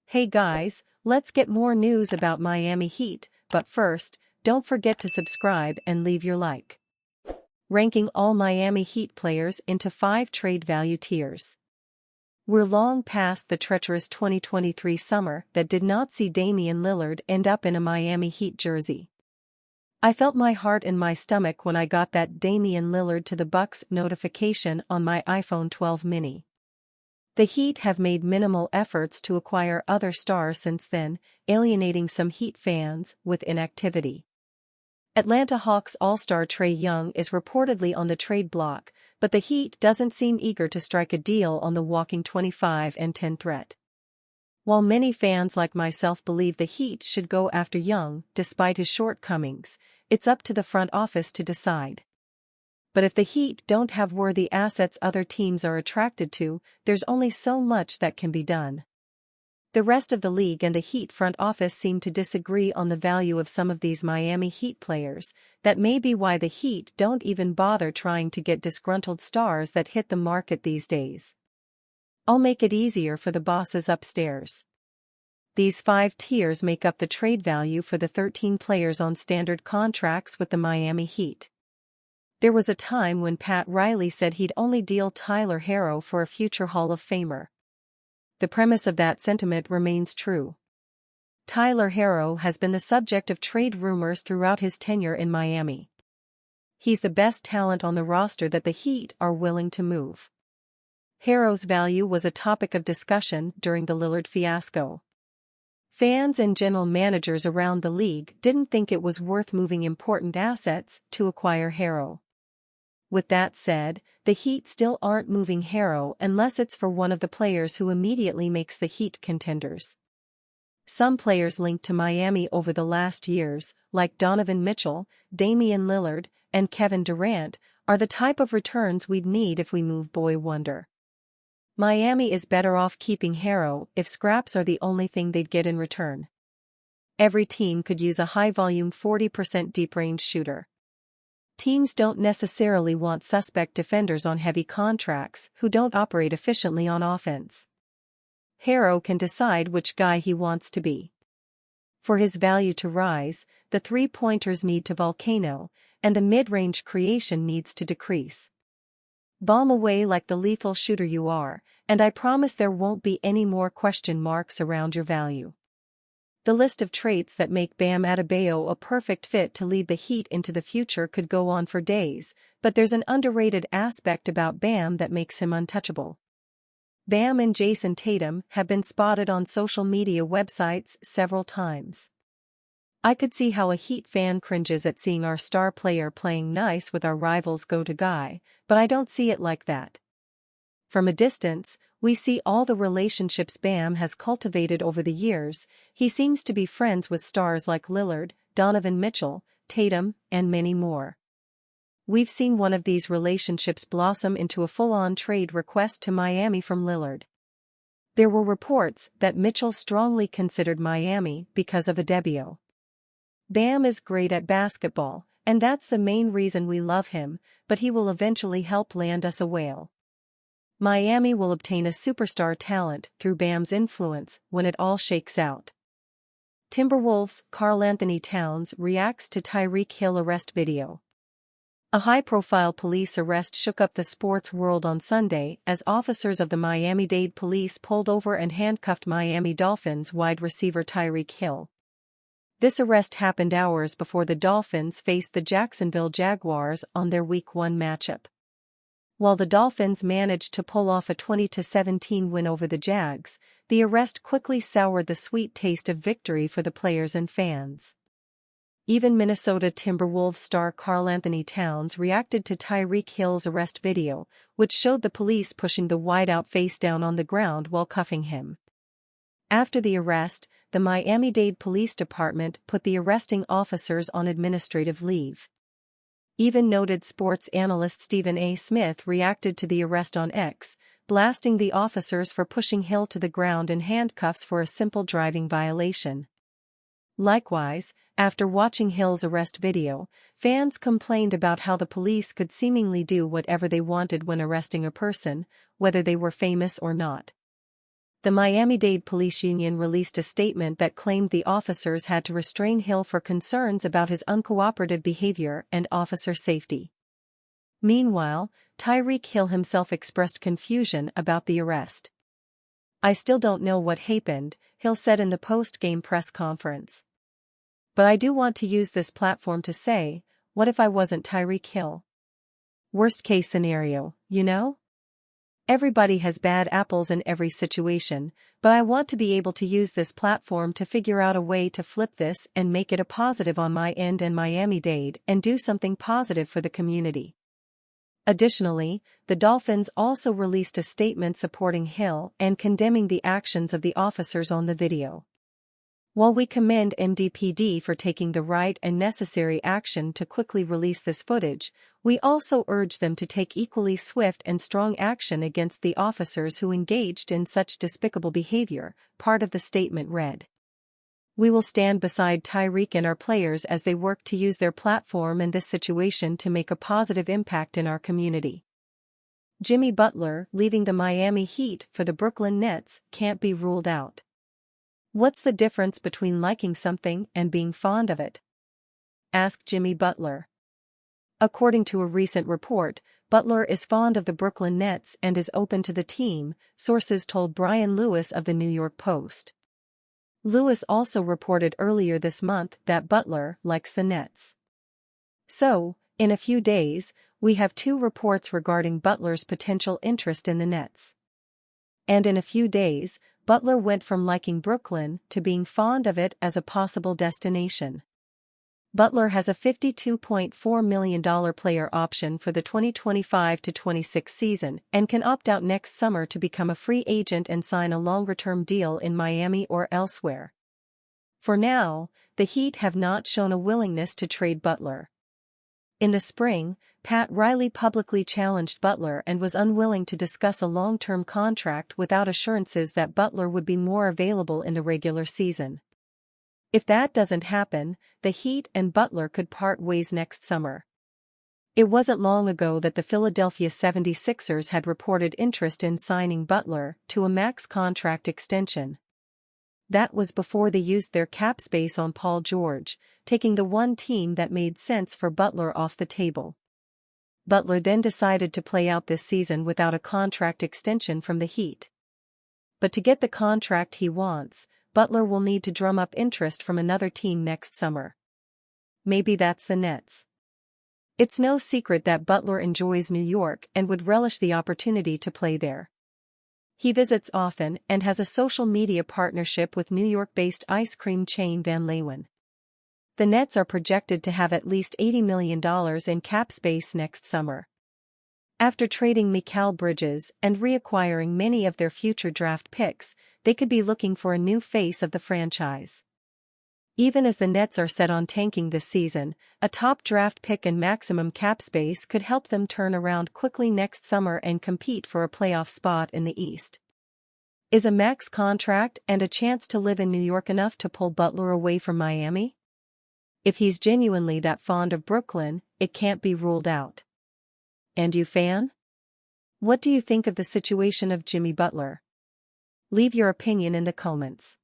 Hey guys, let's get more news about Miami Heat, but first, don't forget to subscribe and leave your like. Ranking all Miami Heat players into 5 trade value tiers. We're long past the treacherous 2023 summer that did not see Damian Lillard end up in a Miami Heat jersey. I felt my heart in my stomach when I got that Damian Lillard to the Bucks notification on my iPhone 12 mini. The Heat have made minimal efforts to acquire other stars since then, alienating some Heat fans with inactivity. Atlanta Hawks All-Star Trae Young is reportedly on the trade block, but the Heat doesn't seem eager to strike a deal on the walking 25-10 threat. While many fans like myself believe the Heat should go after Young despite his shortcomings, it's up to the front office to decide. But if the Heat don't have worthy assets other teams are attracted to, there's only so much that can be done. The rest of the league and the Heat front office seem to disagree on the value of some of these Miami Heat players. That may be why the Heat don't even bother trying to get disgruntled stars that hit the market these days. I'll make it easier for the bosses upstairs. These 5 tiers make up the trade value for the 13 players on standard contracts with the Miami Heat. There was a time when Pat Riley said he'd only deal Tyler Herro for a future Hall of Famer. The premise of that sentiment remains true. Tyler Herro has been the subject of trade rumors throughout his tenure in Miami. He's the best talent on the roster that the Heat are willing to move. Herro's value was a topic of discussion during the Lillard fiasco. Fans and general managers around the league didn't think it was worth moving important assets to acquire Herro. With that said, the Heat still aren't moving Herro unless it's for one of the players who immediately makes the Heat contenders. Some players linked to Miami over the last years, like Donovan Mitchell, Damian Lillard, and Kevin Durant, are the type of returns we'd need if we move Boy Wonder. Miami is better off keeping Herro if scraps are the only thing they'd get in return. Every team could use a high-volume 40% deep-range shooter. Teams don't necessarily want suspect defenders on heavy contracts who don't operate efficiently on offense. Herro can decide which guy he wants to be. For his value to rise, the three-pointers need to volcano, and the mid-range creation needs to decrease. Bomb away like the lethal shooter you are, and I promise there won't be any more question marks around your value. The list of traits that make Bam Adebayo a perfect fit to lead the Heat into the future could go on for days, but there's an underrated aspect about Bam that makes him untouchable. Bam and Jason Tatum have been spotted on social media websites several times. I could see how a Heat fan cringes at seeing our star player playing nice with our rivals' go-to guy, but I don't see it like that. From a distance, we see all the relationships Bam has cultivated over the years. He seems to be friends with stars like Lillard, Donovan Mitchell, Tatum, and many more. We've seen one of these relationships blossom into a full-on trade request to Miami from Lillard. There were reports that Mitchell strongly considered Miami because of Adebayo. Bam is great at basketball, and that's the main reason we love him, but he will eventually help land us a whale. Miami will obtain a superstar talent through Bam's influence when it all shakes out. Timberwolves' Karl-Anthony Towns reacts to Tyreek Hill arrest video. A high-profile police arrest shook up the sports world on Sunday as officers of the Miami-Dade Police pulled over and handcuffed Miami Dolphins wide receiver Tyreek Hill. This arrest happened hours before the Dolphins faced the Jacksonville Jaguars on their Week 1 matchup. While the Dolphins managed to pull off a 20-17 win over the Jags, the arrest quickly soured the sweet taste of victory for the players and fans. Even Minnesota Timberwolves star Karl-Anthony Towns reacted to Tyreek Hill's arrest video, which showed the police pushing the wideout face down on the ground while cuffing him. After the arrest, the Miami-Dade Police Department put the arresting officers on administrative leave. Even noted sports analyst Stephen A. Smith reacted to the arrest on X, blasting the officers for pushing Hill to the ground in handcuffs for a simple driving violation. Likewise, after watching Hill's arrest video, fans complained about how the police could seemingly do whatever they wanted when arresting a person, whether they were famous or not. The Miami-Dade Police Union released a statement that claimed the officers had to restrain Hill for concerns about his uncooperative behavior and officer safety. Meanwhile, Tyreek Hill himself expressed confusion about the arrest. "I still don't know what happened," Hill said in the post-game press conference. "But I do want to use this platform to say, what if I wasn't Tyreek Hill? Worst case scenario, you know? Everybody has bad apples in every situation, but I want to be able to use this platform to figure out a way to flip this and make it a positive on my end and Miami-Dade and do something positive for the community." Additionally, the Dolphins also released a statement supporting Hill and condemning the actions of the officers on the video. "While we commend MDPD for taking the right and necessary action to quickly release this footage, we also urge them to take equally swift and strong action against the officers who engaged in such despicable behavior," part of the statement read. "We will stand beside Tyreek and our players as they work to use their platform in this situation to make a positive impact in our community." Jimmy Butler leaving the Miami Heat for the Brooklyn Nets can't be ruled out. What's the difference between liking something and being fond of it? Asked Jimmy Butler. According to a recent report, Butler is fond of the Brooklyn Nets and is open to the team, sources told Brian Lewis of the New York Post. Lewis also reported earlier this month that Butler likes the Nets. So, in a few days, we have two reports regarding Butler's potential interest in the Nets. And in a few days, Butler went from liking Brooklyn to being fond of it as a possible destination. Butler has a $52.4 million player option for the 2025-26 season and can opt out next summer to become a free agent and sign a longer-term deal in Miami or elsewhere. For now, the Heat have not shown a willingness to trade Butler. In the spring, Pat Riley publicly challenged Butler and was unwilling to discuss a long-term contract without assurances that Butler would be more available in the regular season. If that doesn't happen, the Heat and Butler could part ways next summer. It wasn't long ago that the Philadelphia 76ers had reported interest in signing Butler to a max contract extension. That was before they used their cap space on Paul George, taking the one team that made sense for Butler off the table. Butler then decided to play out this season without a contract extension from the Heat. But to get the contract he wants, Butler will need to drum up interest from another team next summer. Maybe that's the Nets. It's no secret that Butler enjoys New York and would relish the opportunity to play there. He visits often and has a social media partnership with New York-based ice cream chain Van Leeuwen. The Nets are projected to have at least $80 million in cap space next summer. After trading Mikal Bridges and reacquiring many of their future draft picks, they could be looking for a new face of the franchise. Even as the Nets are set on tanking this season, a top draft pick and maximum cap space could help them turn around quickly next summer and compete for a playoff spot in the East. Is a max contract and a chance to live in New York enough to pull Butler away from Miami? If he's genuinely that fond of Brooklyn, it can't be ruled out. And you, fan? What do you think of the situation of Jimmy Butler? Leave your opinion in the comments.